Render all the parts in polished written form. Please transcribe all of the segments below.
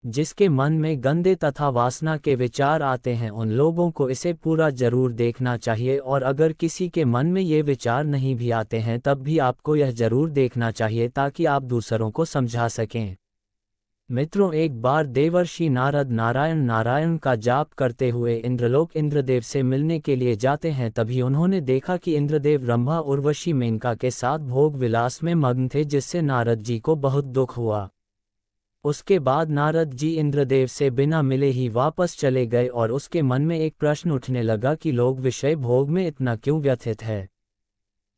जिसके मन में गंदे तथा वासना के विचार आते हैं उन लोगों को इसे पूरा जरूर देखना चाहिए, और अगर किसी के मन में ये विचार नहीं भी आते हैं तब भी आपको यह जरूर देखना चाहिए ताकि आप दूसरों को समझा सकें। मित्रों, एक बार देवर्षि नारद नारायण नारायण का जाप करते हुए इंद्रलोक इंद्रदेव से मिलने के लिए जाते हैं। तभी उन्होंने देखा कि इंद्रदेव रंभा उर्वशी मेनका के साथ भोग विलास में मग्न थे, जिससे नारद जी को बहुत दुख हुआ। उसके बाद नारद जी इंद्रदेव से बिना मिले ही वापस चले गए और उसके मन में एक प्रश्न उठने लगा कि लोग विषय भोग में इतना क्यों व्यथित है।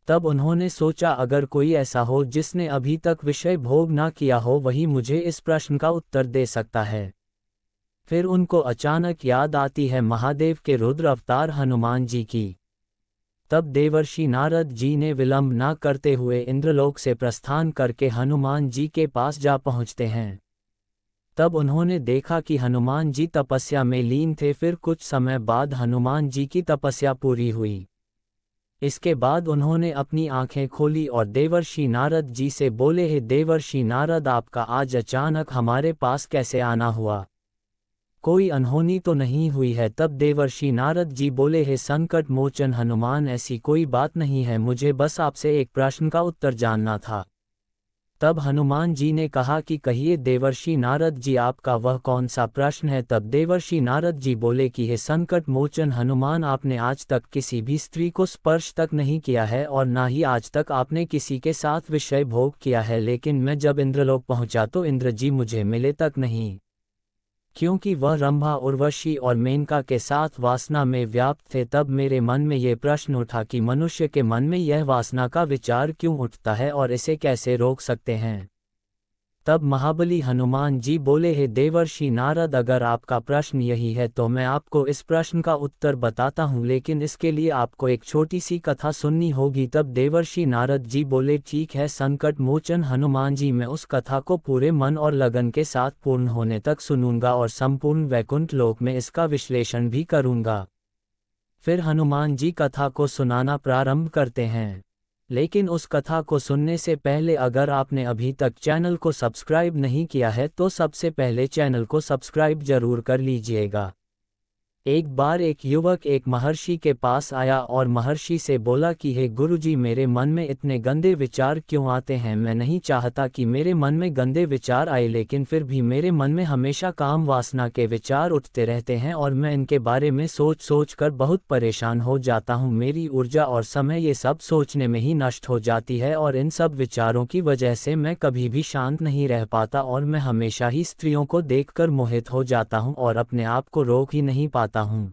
तब उन्होंने सोचा, अगर कोई ऐसा हो जिसने अभी तक विषय भोग ना किया हो वही मुझे इस प्रश्न का उत्तर दे सकता है। फिर उनको अचानक याद आती है महादेव के रुद्र अवतार हनुमान जी की। तब देवर्षि नारद जी ने विलंब ना करते हुए इंद्रलोक से प्रस्थान करके हनुमान जी के पास जा पहुँचते हैं। तब उन्होंने देखा कि हनुमान जी तपस्या में लीन थे। फिर कुछ समय बाद हनुमान जी की तपस्या पूरी हुई। इसके बाद उन्होंने अपनी आंखें खोली और देवर्षि नारद जी से बोले, हे देवर्षि नारद, आपका आज अचानक हमारे पास कैसे आना हुआ? कोई अनहोनी तो नहीं हुई है? तब देवर्षि नारद जी बोले, हे संकट मोचन हनुमान, ऐसी कोई बात नहीं है, मुझे बस आपसे एक प्रश्न का उत्तर जानना था। तब हनुमान जी ने कहा कि कहिए देवर्षि नारद जी, आपका वह कौन सा प्रश्न है? तब देवर्षि नारद जी बोले कि हे संकट मोचन हनुमान, आपने आज तक किसी भी स्त्री को स्पर्श तक नहीं किया है और ना ही आज तक आपने किसी के साथ विषय भोग किया है, लेकिन मैं जब इंद्रलोक पहुंचा तो इंद्र जी मुझे मिले तक नहीं, क्योंकि वह रंभा उर्वशी और मेनका के साथ वासना में व्याप्त थे। तब मेरे मन में ये प्रश्न उठा कि मनुष्य के मन में यह वासना का विचार क्यों उठता है और इसे कैसे रोक सकते हैं। तब महाबली हनुमान जी बोले, हे देवर्षि नारद, अगर आपका प्रश्न यही है तो मैं आपको इस प्रश्न का उत्तर बताता हूँ, लेकिन इसके लिए आपको एक छोटी सी कथा सुननी होगी। तब देवर्षि नारद जी बोले, ठीक है संकट मोचन हनुमान जी, मैं उस कथा को पूरे मन और लगन के साथ पूर्ण होने तक सुनूंगा और संपूर्ण वैकुंठ लोक में इसका विश्लेषण भी करूंगा। फिर हनुमान जी कथा को सुनाना प्रारंभ करते हैं। लेकिन उस कथा को सुनने से पहले अगर आपने अभी तक चैनल को सब्सक्राइब नहीं किया है तो सबसे पहले चैनल को सब्सक्राइब जरूर कर लीजिएगा। एक बार एक युवक एक महर्षि के पास आया और महर्षि से बोला कि हे गुरुजी, मेरे मन में इतने गंदे विचार क्यों आते हैं? मैं नहीं चाहता कि मेरे मन में गंदे विचार आए, लेकिन फिर भी मेरे मन में हमेशा काम वासना के विचार उठते रहते हैं और मैं इनके बारे में सोच सोच कर बहुत परेशान हो जाता हूँ। मेरी ऊर्जा और समय ये सब सोचने में ही नष्ट हो जाती है और इन सब विचारों की वजह से मैं कभी भी शांत नहीं रह पाता और मैं हमेशा ही स्त्रियों को देखकर मोहित हो जाता हूँ और अपने आप को रोक ही नहीं पाता हूँ।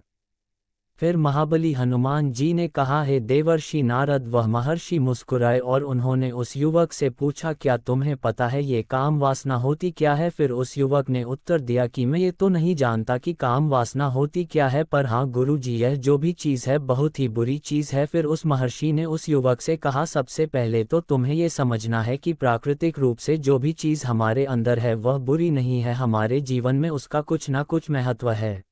फिर महाबली हनुमान जी ने कहा, हे देवर्षि नारद। वह महर्षि मुस्कुराए और उन्होंने उस युवक से पूछा, क्या तुम्हें पता है ये काम वासना होती क्या है? फिर उस युवक ने उत्तर दिया कि मैं ये तो नहीं जानता कि काम वासना होती क्या है, पर हाँ गुरुजी, यह जो भी चीज़ है बहुत ही बुरी चीज़ है। फिर उस महर्षि ने उस युवक से कहा, सबसे पहले तो तुम्हें ये समझना है कि प्राकृतिक रूप से जो भी चीज़ हमारे अंदर है वह बुरी नहीं है, हमारे जीवन में उसका कुछ ना कुछ महत्व है।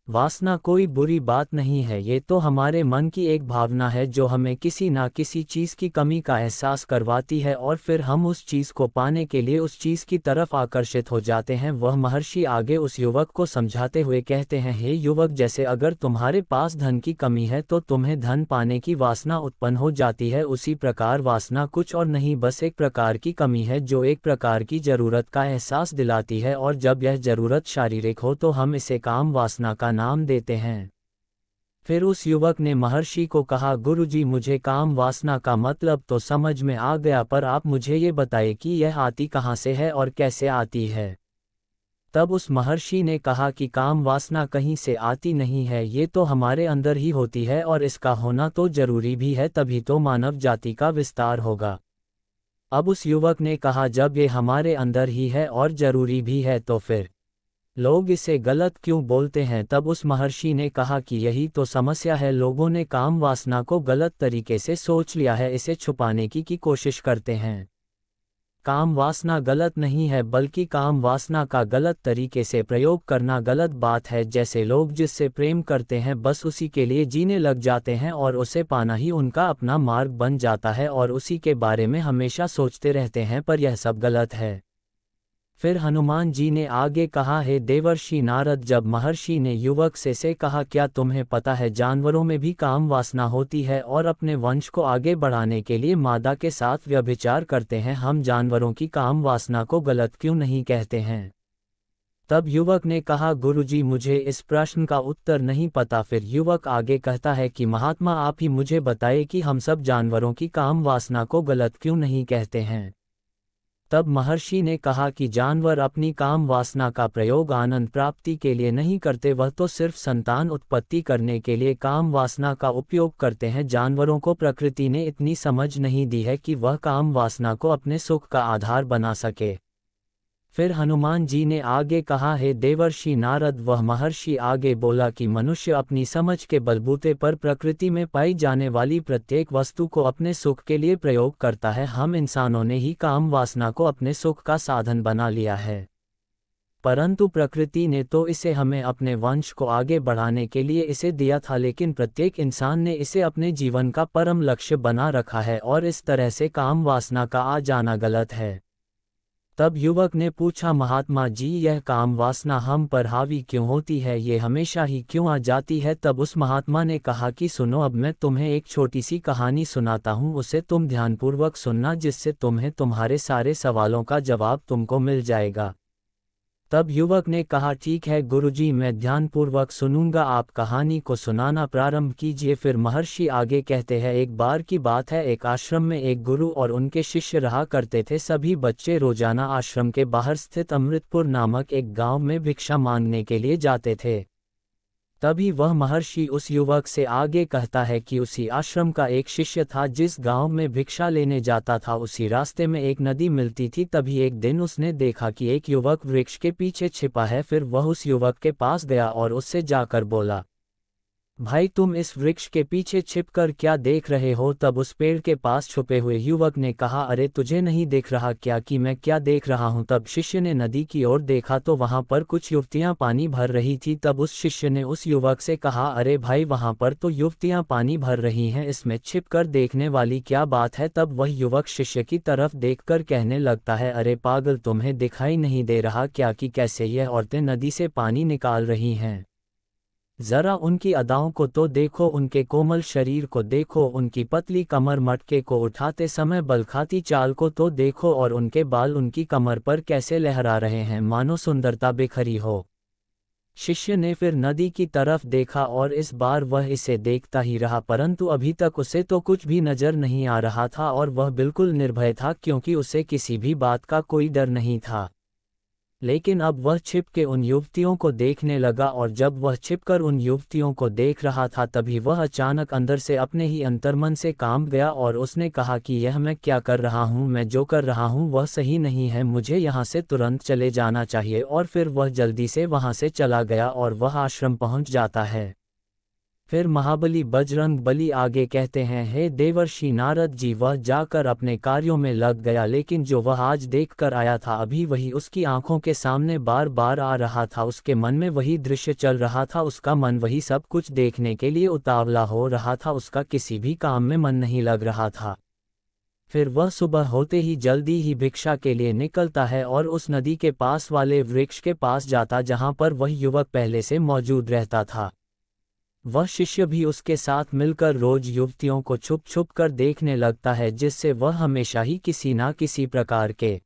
वासना कोई बुरी बात नहीं है, ये तो हमारे मन की एक भावना है जो हमें किसी ना किसी चीज़ की कमी का एहसास करवाती है और फिर हम उस चीज़ को पाने के लिए उस चीज़ की तरफ आकर्षित हो जाते हैं। वह महर्षि आगे उस युवक को समझाते हुए कहते हैं, हे युवक, जैसे अगर तुम्हारे पास धन की कमी है तो तुम्हें धन पाने की वासना उत्पन्न हो जाती है, उसी प्रकार वासना कुछ और नहीं बस एक प्रकार की कमी है जो एक प्रकार की ज़रूरत का एहसास दिलाती है, और जब यह ज़रूरत शारीरिक हो तो हम इसे काम वासना का नाम देते हैं। फिर उस युवक ने महर्षि को कहा, गुरुजी, मुझे काम वासना का मतलब तो समझ में आ गया, पर आप मुझे ये बताइए कि यह आती कहाँ से है और कैसे आती है। तब उस महर्षि ने कहा कि काम वासना कहीं से आती नहीं है, ये तो हमारे अंदर ही होती है और इसका होना तो जरूरी भी है, तभी तो मानव जाति का विस्तार होगा। अब उस युवक ने कहा, जब ये हमारे अंदर ही है और जरूरी भी है तो फिर लोग इसे गलत क्यों बोलते हैं? तब उस महर्षि ने कहा कि यही तो समस्या है, लोगों ने काम वासना को गलत तरीके से सोच लिया है, इसे छुपाने की कोशिश करते हैं। काम वासना गलत नहीं है, बल्कि काम वासना का गलत तरीके से प्रयोग करना गलत बात है। जैसे लोग जिससे प्रेम करते हैं बस उसी के लिए जीने लग जाते हैं और उसे पाना ही उनका अपना मार्ग बन जाता है और उसी के बारे में हमेशा सोचते रहते हैं, पर यह सब गलत है। फिर हनुमान जी ने आगे कहा, हे देवर्षि नारद, जब महर्षि ने युवक से कहा, क्या तुम्हें पता है जानवरों में भी काम वासना होती है और अपने वंश को आगे बढ़ाने के लिए मादा के साथ व्यभिचार करते हैं, हम जानवरों की काम वासना को गलत क्यों नहीं कहते हैं। तब युवक ने कहा, गुरुजी मुझे इस प्रश्न का उत्तर नहीं पता। फिर युवक आगे कहता है कि महात्मा आप ही मुझे बताइए कि हम सब जानवरों की काम वासना को गलत क्यों नहीं कहते हैं। तब महर्षि ने कहा कि जानवर अपनी काम वासना का प्रयोग आनंद प्राप्ति के लिए नहीं करते, वह तो सिर्फ संतान उत्पत्ति करने के लिए काम वासना का उपयोग करते हैं। जानवरों को प्रकृति ने इतनी समझ नहीं दी है कि वह काम वासना को अपने सुख का आधार बना सके। फिर हनुमान जी ने आगे कहा, हे देवर्षि नारद, वह महर्षि आगे बोला कि मनुष्य अपनी समझ के बलबूते पर प्रकृति में पाई जाने वाली प्रत्येक वस्तु को अपने सुख के लिए प्रयोग करता है। हम इंसानों ने ही काम वासना को अपने सुख का साधन बना लिया है, परंतु प्रकृति ने तो इसे हमें अपने वंश को आगे बढ़ाने के लिए इसे दिया था, लेकिन प्रत्येक इंसान ने इसे अपने जीवन का परम लक्ष्य बना रखा है और इस तरह से काम वासना का आ जाना गलत है। तब युवक ने पूछा, महात्मा जी यह काम वासना हम पर हावी क्यों होती है, ये हमेशा ही क्यों आ जाती है। तब उस महात्मा ने कहा कि सुनो, अब मैं तुम्हें एक छोटी सी कहानी सुनाता हूँ, उसे तुम ध्यानपूर्वक सुनना, जिससे तुम्हें तुम्हारे सारे सवालों का जवाब तुमको मिल जाएगा। तब युवक ने कहा, ठीक है गुरुजी, मैं ध्यानपूर्वक सुनूंगा, आप कहानी को सुनाना प्रारंभ कीजिए। फिर महर्षि आगे कहते हैं, एक बार की बात है, एक आश्रम में एक गुरु और उनके शिष्य रहा करते थे। सभी बच्चे रोजाना आश्रम के बाहर स्थित अमृतपुर नामक एक गांव में भिक्षा मांगने के लिए जाते थे। तभी वह महर्षि उस युवक से आगे कहता है कि उसी आश्रम का एक शिष्य था जिस गांव में भिक्षा लेने जाता था। उसी रास्ते में एक नदी मिलती थी। तभी एक दिन उसने देखा कि एक युवक वृक्ष के पीछे छिपा है। फिर वह उस युवक के पास गया और उससे जाकर बोला, भाई तुम इस वृक्ष के पीछे छिपकर क्या देख रहे हो। तब उस पेड़ के पास छुपे हुए युवक ने कहा, अरे तुझे नहीं देख रहा क्या कि मैं क्या देख रहा हूँ। तब शिष्य ने नदी की ओर देखा तो वहां पर कुछ युवतियां पानी भर रही थी। तब उस शिष्य ने उस युवक से कहा, अरे भाई वहां पर तो युवतियां पानी भर रही हैं, इसमें छिपकर देखने वाली क्या बात है। तब वह युवक शिष्य की तरफ देखकर कहने लगता है, अरे पागल, तुम्हें दिखाई नहीं दे रहा क्या कि कैसे यह औरतें नदी से पानी निकाल रही हैं। जरा उनकी अदाओं को तो देखो, उनके कोमल शरीर को देखो, उनकी पतली कमर मटके को उठाते समय बलखाती चाल को तो देखो, और उनके बाल उनकी कमर पर कैसे लहरा रहे हैं, मानो सुंदरता बिखरी हो। शिष्य ने फिर नदी की तरफ देखा और इस बार वह इसे देखता ही रहा, परंतु अभी तक उसे तो कुछ भी नजर नहीं आ रहा था और वह बिल्कुल निर्भय था, क्योंकि उसे किसी भी बात का कोई डर नहीं था। लेकिन अब वह छिप के उन युवतियों को देखने लगा, और जब वह छिपकर उन युवतियों को देख रहा था तभी वह अचानक अंदर से अपने ही अंतर्मन से कांप गया और उसने कहा कि यह मैं क्या कर रहा हूँ, मैं जो कर रहा हूँ वह सही नहीं है, मुझे यहाँ से तुरंत चले जाना चाहिए। और फिर वह जल्दी से वहाँ से चला गया और वह आश्रम पहुँच जाता है। फिर महाबली बजरंग बली आगे कहते हैं, हे देवर्षि नारद जी, वह जाकर अपने कार्यों में लग गया, लेकिन जो वह आज देख कर आया था अभी वही उसकी आंखों के सामने बार बार आ रहा था। उसके मन में वही दृश्य चल रहा था, उसका मन वही सब कुछ देखने के लिए उतावला हो रहा था, उसका किसी भी काम में मन नहीं लग रहा था। फिर वह सुबह होते ही जल्दी ही भिक्षा के लिए निकलता है और उस नदी के पास वाले वृक्ष के पास जाता जहाँ पर वह युवक पहले से मौजूद रहता था। वह शिष्य भी उसके साथ मिलकर रोज युवतियों को छुप छुप कर देखने लगता है, जिससे वह हमेशा ही किसी ना किसी प्रकार के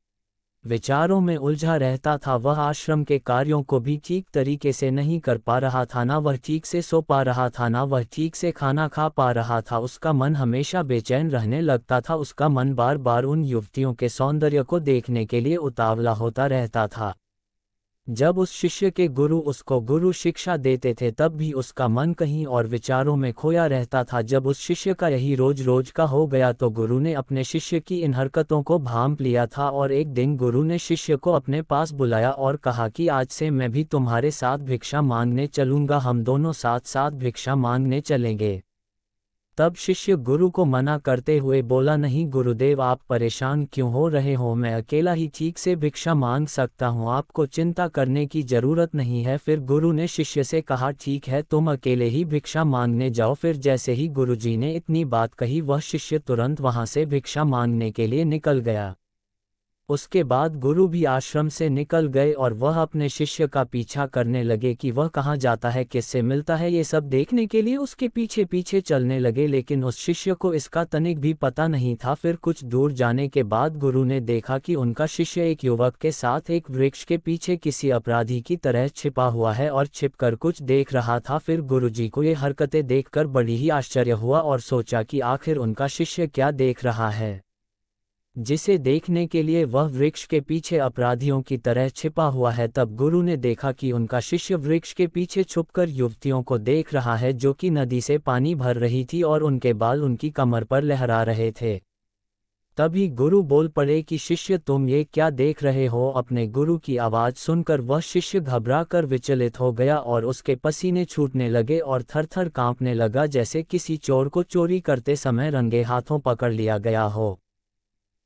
विचारों में उलझा रहता था। वह आश्रम के कार्यों को भी ठीक तरीके से नहीं कर पा रहा था, ना वह ठीक से सो पा रहा था, ना वह ठीक से खाना खा पा रहा था। उसका मन हमेशा बेचैन रहने लगता था, उसका मन बार बार उन युवतियों के सौंदर्य को देखने के लिए उतावला होता रहता था। जब उस शिष्य के गुरु उसको गुरु शिक्षा देते थे तब भी उसका मन कहीं और विचारों में खोया रहता था। जब उस शिष्य का यही रोज रोज का हो गया तो गुरु ने अपने शिष्य की इन हरकतों को भांप लिया था, और एक दिन गुरु ने शिष्य को अपने पास बुलाया और कहा कि आज से मैं भी तुम्हारे साथ भिक्षा मांगने चलूंगा, हम दोनों साथ साथ भिक्षा मांगने चलेंगे। तब शिष्य गुरु को मना करते हुए बोला, नहीं गुरुदेव, आप परेशान क्यों हो रहे हो, मैं अकेला ही ठीक से भिक्षा मांग सकता हूँ, आपको चिंता करने की जरूरत नहीं है। फिर गुरु ने शिष्य से कहा, ठीक है, तुम अकेले ही भिक्षा मांगने जाओ। फिर जैसे ही गुरुजी ने इतनी बात कही वह शिष्य तुरंत वहां से भिक्षा मांगने के लिए निकल गया। उसके बाद गुरु भी आश्रम से निकल गए और वह अपने शिष्य का पीछा करने लगे कि वह कहाँ जाता है, किससे मिलता है। ये सब देखने के लिए उसके पीछे पीछे चलने लगे, लेकिन उस शिष्य को इसका तनिक भी पता नहीं था। फिर कुछ दूर जाने के बाद गुरु ने देखा कि उनका शिष्य एक युवक के साथ एक वृक्ष के पीछे किसी अपराधी की तरह छिपा हुआ है और छिपकर कुछ देख रहा था। फिर गुरुजी को ये हरकतें देखकर बड़ी ही आश्चर्य हुआ और सोचा कि आखिर उनका शिष्य क्या देख रहा है, जिसे देखने के लिए वह वृक्ष के पीछे अपराधियों की तरह छिपा हुआ है। तब गुरु ने देखा कि उनका शिष्य वृक्ष के पीछे छुपकर युवतियों को देख रहा है जो कि नदी से पानी भर रही थी और उनके बाल उनकी कमर पर लहरा रहे थे। तभी गुरु बोल पड़े कि शिष्य, तुम ये क्या देख रहे हो। अपने गुरु की आवाज़ सुनकर वह शिष्य घबरा कर विचलित हो गया और उसके पसीने छूटने लगे और थर थर कांपने लगा, जैसे किसी चोर को चोरी करते समय रंगे हाथों पकड़ लिया गया हो।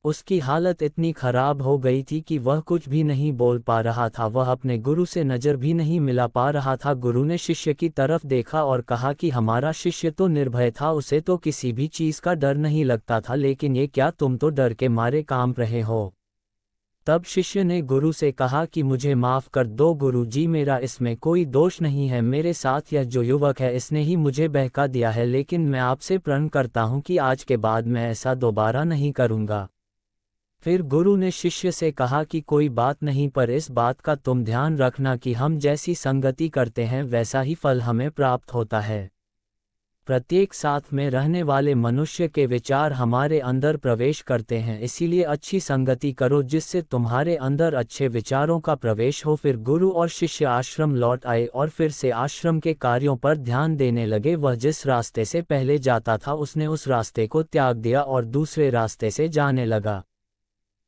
उसकी हालत इतनी खराब हो गई थी कि वह कुछ भी नहीं बोल पा रहा था, वह अपने गुरु से नज़र भी नहीं मिला पा रहा था। गुरु ने शिष्य की तरफ देखा और कहा कि हमारा शिष्य तो निर्भय था, उसे तो किसी भी चीज़ का डर नहीं लगता था, लेकिन ये क्या, तुम तो डर के मारे कांप रहे हो। तब शिष्य ने गुरु से कहा कि मुझे माफ़ कर दो गुरु जी, मेरा इसमें कोई दोष नहीं है। मेरे साथ यह जो युवक है इसने ही मुझे बहका दिया है, लेकिन मैं आपसे प्रण करता हूँ कि आज के बाद मैं ऐसा दोबारा नहीं करूँगा। फिर गुरु ने शिष्य से कहा कि कोई बात नहीं, पर इस बात का तुम ध्यान रखना कि हम जैसी संगति करते हैं वैसा ही फल हमें प्राप्त होता है। प्रत्येक साथ में रहने वाले मनुष्य के विचार हमारे अंदर प्रवेश करते हैं, इसीलिए अच्छी संगति करो जिससे तुम्हारे अंदर अच्छे विचारों का प्रवेश हो। फिर गुरु और शिष्य आश्रम लौट आए और फिर से आश्रम के कार्यों पर ध्यान देने लगे। वह जिस रास्ते से पहले जाता था उसने उस रास्ते को त्याग दिया और दूसरे रास्ते से जाने लगा।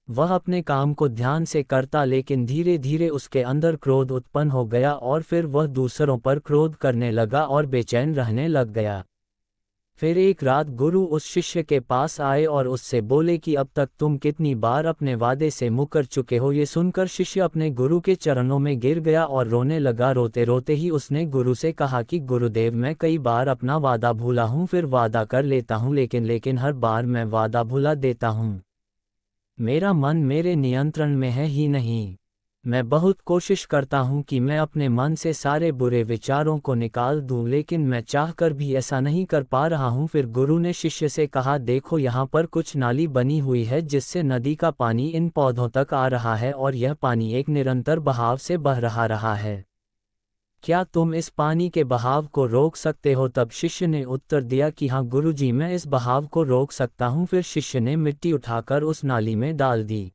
वह अपने काम को ध्यान से करता, लेकिन धीरे धीरे उसके अंदर क्रोध उत्पन्न हो गया और फिर वह दूसरों पर क्रोध करने लगा और बेचैन रहने लग गया। फिर एक रात गुरु उस शिष्य के पास आए और उससे बोले कि अब तक तुम कितनी बार अपने वादे से मुकर चुके हो। ये सुनकर शिष्य अपने गुरु के चरणों में गिर गया और रोने लगा। रोते रोते ही उसने गुरु से कहा कि गुरुदेव, मैं कई बार अपना वादा भूला हूँ, फिर वादा कर लेता हूँ, लेकिन हर बार मैं वादा भुला देता हूँ। मेरा मन मेरे नियंत्रण में है ही नहीं। मैं बहुत कोशिश करता हूँ कि मैं अपने मन से सारे बुरे विचारों को निकाल दूँ, लेकिन मैं चाहकर भी ऐसा नहीं कर पा रहा हूँ। फिर गुरु ने शिष्य से कहा, देखो यहाँ पर कुछ नाली बनी हुई है जिससे नदी का पानी इन पौधों तक आ रहा है और यह पानी एक निरंतर बहाव से बह रहा है। क्या तुम इस पानी के बहाव को रोक सकते हो? तब शिष्य ने उत्तर दिया कि हाँ गुरुजी, मैं इस बहाव को रोक सकता हूँ। फिर शिष्य ने मिट्टी उठाकर उस नाली में डाल दी।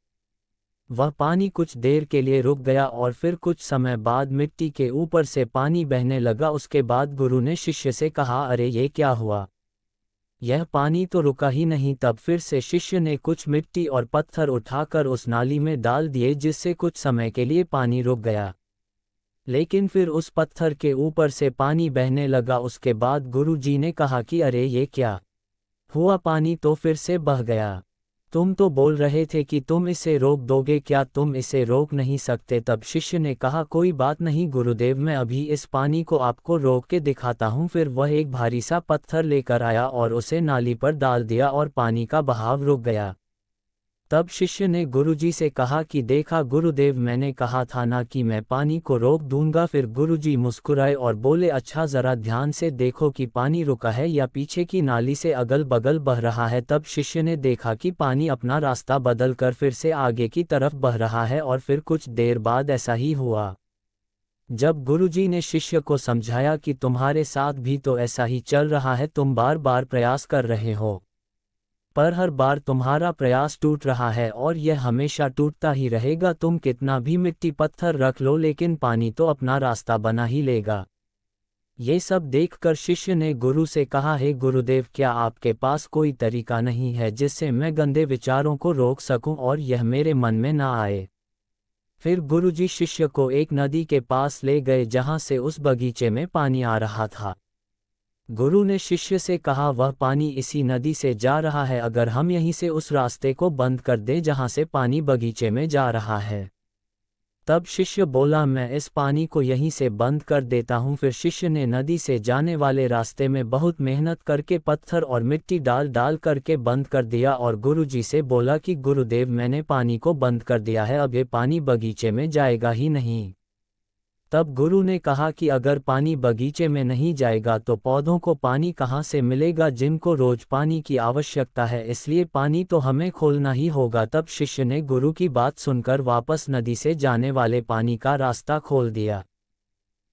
वह पानी कुछ देर के लिए रुक गया और फिर कुछ समय बाद मिट्टी के ऊपर से पानी बहने लगा। उसके बाद गुरु ने शिष्य से कहा, अरे ये क्या हुआ, यह पानी तो रुका ही नहीं। तब फिर से शिष्य ने कुछ मिट्टी और पत्थर उठाकर उस नाली में डाल दिए, जिससे कुछ समय के लिए पानी रुक गया, लेकिन फिर उस पत्थर के ऊपर से पानी बहने लगा। उसके बाद गुरु जी ने कहा कि अरे ये क्या हुआ, पानी तो फिर से बह गया। तुम तो बोल रहे थे कि तुम इसे रोक दोगे, क्या तुम इसे रोक नहीं सकते? तब शिष्य ने कहा, कोई बात नहीं गुरुदेव, मैं अभी इस पानी को आपको रोक के दिखाता हूँ। फिर वह एक भारी सा पत्थर लेकर आया और उसे नाली पर डाल दिया और पानी का बहाव रुक गया। तब शिष्य ने गुरुजी से कहा कि देखा गुरुदेव, मैंने कहा था ना कि मैं पानी को रोक दूंगा। फिर गुरुजी मुस्कुराए और बोले, अच्छा जरा ध्यान से देखो कि पानी रुका है या पीछे की नाली से अगल बगल बह रहा है। तब शिष्य ने देखा कि पानी अपना रास्ता बदल कर फिर से आगे की तरफ बह रहा है और फिर कुछ देर बाद ऐसा ही हुआ। जब गुरुजी ने शिष्य को समझाया कि तुम्हारे साथ भी तो ऐसा ही चल रहा है, तुम बार बार प्रयास कर रहे हो पर हर बार तुम्हारा प्रयास टूट रहा है और यह हमेशा टूटता ही रहेगा। तुम कितना भी मिट्टी पत्थर रख लो, लेकिन पानी तो अपना रास्ता बना ही लेगा। ये सब देखकर शिष्य ने गुरु से कहा, हे गुरुदेव, क्या आपके पास कोई तरीका नहीं है जिससे मैं गंदे विचारों को रोक सकूं और यह मेरे मन में ना आए? फिर गुरुजी शिष्य को एक नदी के पास ले गए जहां से उस बगीचे में पानी आ रहा था। गुरु ने शिष्य से कहा, वह पानी इसी नदी से जा रहा है, अगर हम यहीं से उस रास्ते को बंद कर दें जहां से पानी बगीचे में जा रहा है तब शिष्य बोला, मैं इस पानी को यहीं से बंद कर देता हूँ। फिर शिष्य ने नदी से जाने वाले रास्ते में बहुत मेहनत करके पत्थर और मिट्टी डाल डाल करके बंद कर दिया और गुरुजी से बोला कि गुरुदेव, मैंने पानी को बंद कर दिया है, अब ये पानी बगीचे में जाएगा ही नहीं। तब गुरु ने कहा कि अगर पानी बगीचे में नहीं जाएगा तो पौधों को पानी कहाँ से मिलेगा जिनको रोज पानी की आवश्यकता है, इसलिए पानी तो हमें खोलना ही होगा। तब शिष्य ने गुरु की बात सुनकर वापस नदी से जाने वाले पानी का रास्ता खोल दिया।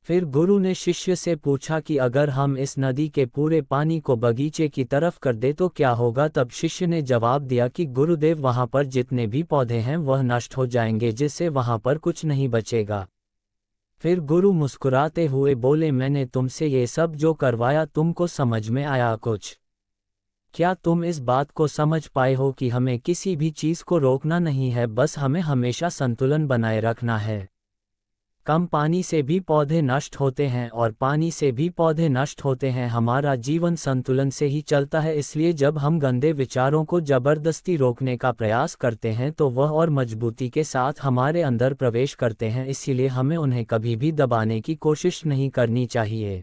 फिर गुरु ने शिष्य से पूछा कि अगर हम इस नदी के पूरे पानी को बगीचे की तरफ कर दे तो क्या होगा। तब शिष्य ने जवाब दिया कि गुरुदेव, वहाँ पर जितने भी पौधे हैं वह नष्ट हो जाएंगे, जिससे वहाँ पर कुछ नहीं बचेगा। फिर गुरु मुस्कुराते हुए बोले, मैंने तुमसे ये सब जो करवाया तुमको समझ में आया कुछ? क्या तुम इस बात को समझ पाए हो कि हमें किसी भी चीज़ को रोकना नहीं है, बस हमें हमेशा संतुलन बनाए रखना है। कम पानी से भी पौधे नष्ट होते हैं और पानी से भी पौधे नष्ट होते हैं। हमारा जीवन संतुलन से ही चलता है, इसलिए जब हम गंदे विचारों को जबरदस्ती रोकने का प्रयास करते हैं तो वह और मजबूती के साथ हमारे अंदर प्रवेश करते हैं, इसीलिए हमें उन्हें कभी भी दबाने की कोशिश नहीं करनी चाहिए।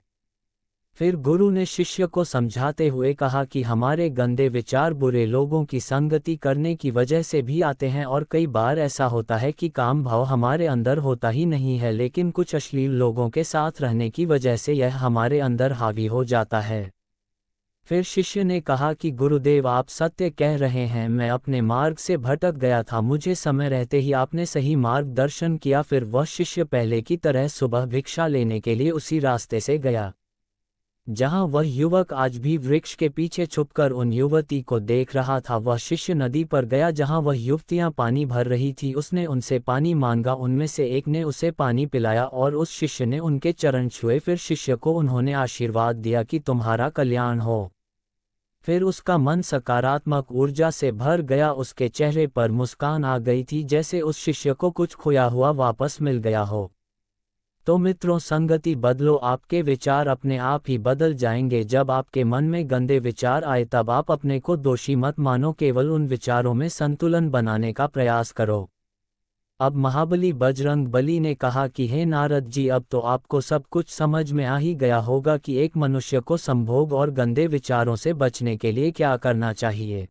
फिर गुरु ने शिष्य को समझाते हुए कहा कि हमारे गंदे विचार बुरे लोगों की संगति करने की वजह से भी आते हैं और कई बार ऐसा होता है कि काम भाव हमारे अंदर होता ही नहीं है, लेकिन कुछ अश्लील लोगों के साथ रहने की वजह से यह हमारे अंदर हावी हो जाता है। फिर शिष्य ने कहा कि गुरुदेव, आप सत्य कह रहे हैं, मैं अपने मार्ग से भटक गया था, मुझे समय रहते ही आपने सही मार्गदर्शन किया। फिर वह शिष्य पहले की तरह सुबह भिक्षा लेने के लिए उसी रास्ते से गया जहां वह युवक आज भी वृक्ष के पीछे छुपकर उन युवती को देख रहा था। वह शिष्य नदी पर गया जहां वह युवतियां पानी भर रही थी। उसने उनसे पानी मांगा, उनमें से एक ने उसे पानी पिलाया और उस शिष्य ने उनके चरण छुए। फिर शिष्य को उन्होंने आशीर्वाद दिया कि तुम्हारा कल्याण हो। फिर उसका मन सकारात्मक ऊर्जा से भर गया, उसके चेहरे पर मुस्कान आ गई थी, जैसे उस शिष्य को कुछ खोया हुआ वापस मिल गया हो। तो मित्रों, संगति बदलो, आपके विचार अपने आप ही बदल जाएंगे। जब आपके मन में गंदे विचार आए तब आप अपने को दोषी मत मानो, केवल उन विचारों में संतुलन बनाने का प्रयास करो। अब महाबली बजरंग बली ने कहा कि हे नारद जी, अब तो आपको सब कुछ समझ में आ ही गया होगा कि एक मनुष्य को संभोग और गंदे विचारों से बचने के लिए क्या करना चाहिए।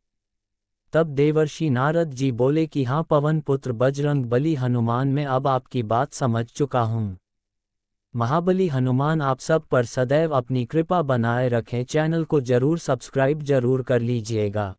तब देवर्षि नारद जी बोले कि हाँ पवन पुत्र बजरंग बली हनुमान, मैं अब आपकी बात समझ चुका हूँ। महाबली हनुमान आप सब पर सदैव अपनी कृपा बनाए रखें। चैनल को जरूर सब्सक्राइब जरूर कर लीजिएगा।